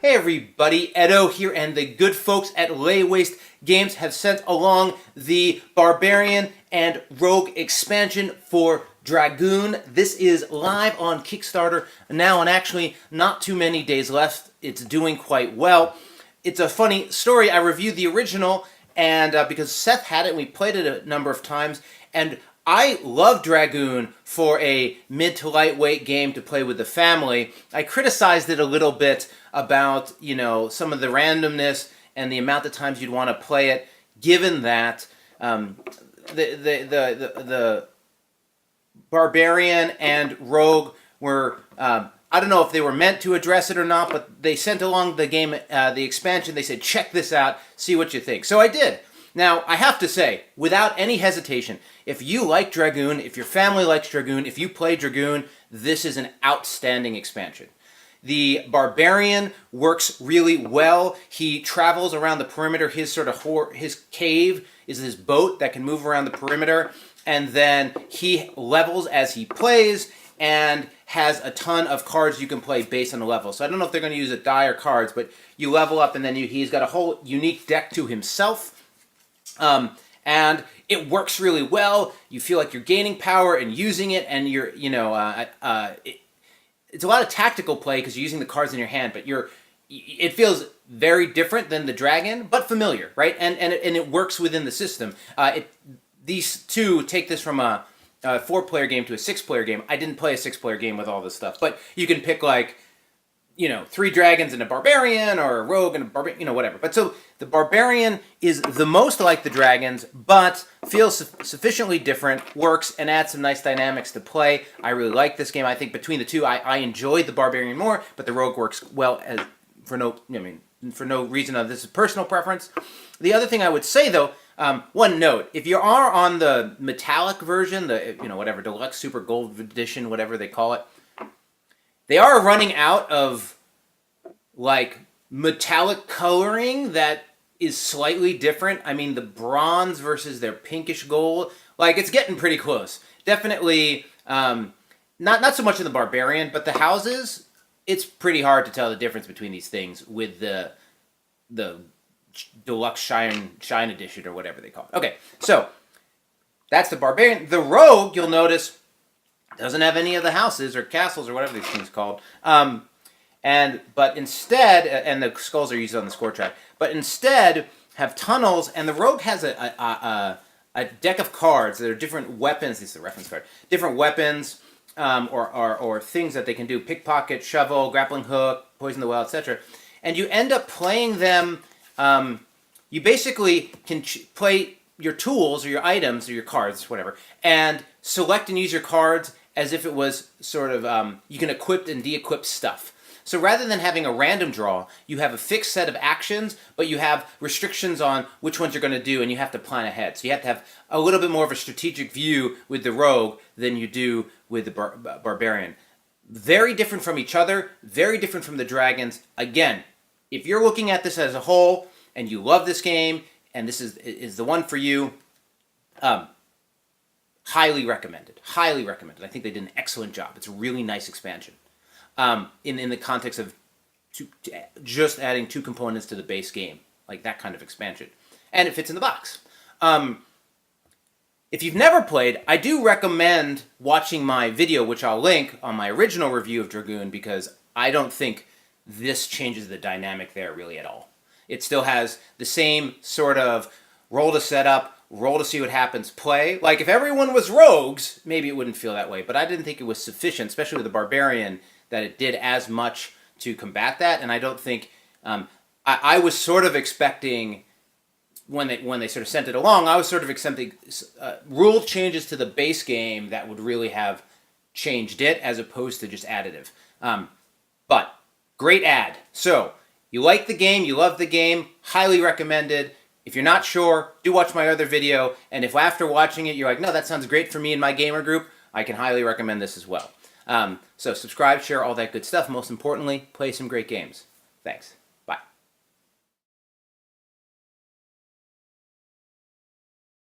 Hey everybody, Edo here, and the good folks at Lay Waste Games have sent along the Barbarian and Rogue expansion for Dragoon. This is live on Kickstarter now, and actually not too many days left. It's doing quite well. It's a funny story. I reviewed the original, and because Seth had it, and we played it a number of times, and I love Dragoon for a mid to lightweight game to play with the family. I criticized it a little bit about, some of the randomness and the amount of times you'd want to play it, given that the Barbarian and Rogue were, I don't know if they were meant to address it or not, but they sent along the game, the expansion. They said, check this out, see what you think. So I did. Now, I have to say, without any hesitation, if you like Dragoon, if your family likes Dragoon, if you play Dragoon, this is an outstanding expansion. The Barbarian works really well. He travels around the perimeter. His his cave is this boat that can move around the perimeter, and then he levels as he plays and has a ton of cards you can play based on the level. So I don't know if they're going to use a die or cards, but you level up, and then he's got a whole unique deck to himself. And it works really well. You feel like you're gaining power and using it, and you're, it's a lot of tactical play because you're using the cards in your hand, but it feels very different than the Dragon, but familiar, right? And it works within the system. These two take this from a 4-player game to a 6-player game. I didn't play a 6-player game with all this stuff, but you can pick 3 dragons and a barbarian, or a rogue and a barbarian, whatever. But so the barbarian is the most like the dragons, but feels sufficiently different, works, and adds some nice dynamics to play. I really like this game. I think between the two, I enjoyed the barbarian more, but the rogue works well for no reason other. This is personal preference. The other thing I would say though, one note: if you are on the metallic version, the whatever deluxe super gold edition, whatever they call it. They are running out of, metallic coloring that is slightly different. I mean, the bronze versus their pinkish gold, it's getting pretty close. Definitely, not so much in the Barbarian, but the houses, it's pretty hard to tell the difference between these things with the deluxe shine edition or whatever they call it. Okay, so that's the Barbarian. The Rogue, you'll notice, doesn't have any of the houses or castles or whatever these things called, but instead, and the skulls are used on the score track, but instead have tunnels, and the Rogue has a deck of cards that are different weapons. This is a reference card. Different weapons or things that they can do: pickpocket, shovel, grappling hook, poison the well, etc. And you end up playing them. You basically can play your tools or your items or your cards, whatever, and select and use your cards as if it was sort of, you can equip and de-equip stuff. So rather than having a random draw, you have a fixed set of actions, but you have restrictions on which ones you're going to do, and you have to plan ahead. So you have to have a little bit more of a strategic view with the Rogue than you do with the Barbarian. Very different from each other, very different from the Dragons. Again, if you're looking at this as a whole, and you love this game, and this is the one for you, highly recommended. Highly recommended. I think they did an excellent job. It's a really nice expansion. In the context of just adding 2 components to the base game, like that kind of expansion. And it fits in the box. If you've never played, I do recommend watching my video, which I'll link on my original review of Dragoon, because I don't think this changes the dynamic there really at all. It still has the same sort of roll to set up, roll to see what happens, play. Like, if everyone was rogues, maybe it wouldn't feel that way, but I didn't think it was sufficient, especially with the Barbarian, that it did as much to combat that, and I don't think... I was sort of expecting, when they sort of sent it along, I was sort of expecting rule changes to the base game that would really have changed it, as opposed to just additive. But, great add. So, you like the game, you love the game, highly recommended. If you're not sure, do watch my other video, and if after watching it you're like, no, that sounds great for me and my gamer group, I can highly recommend this as well. So subscribe, share, all that good stuff. Most importantly, play some great games. Thanks.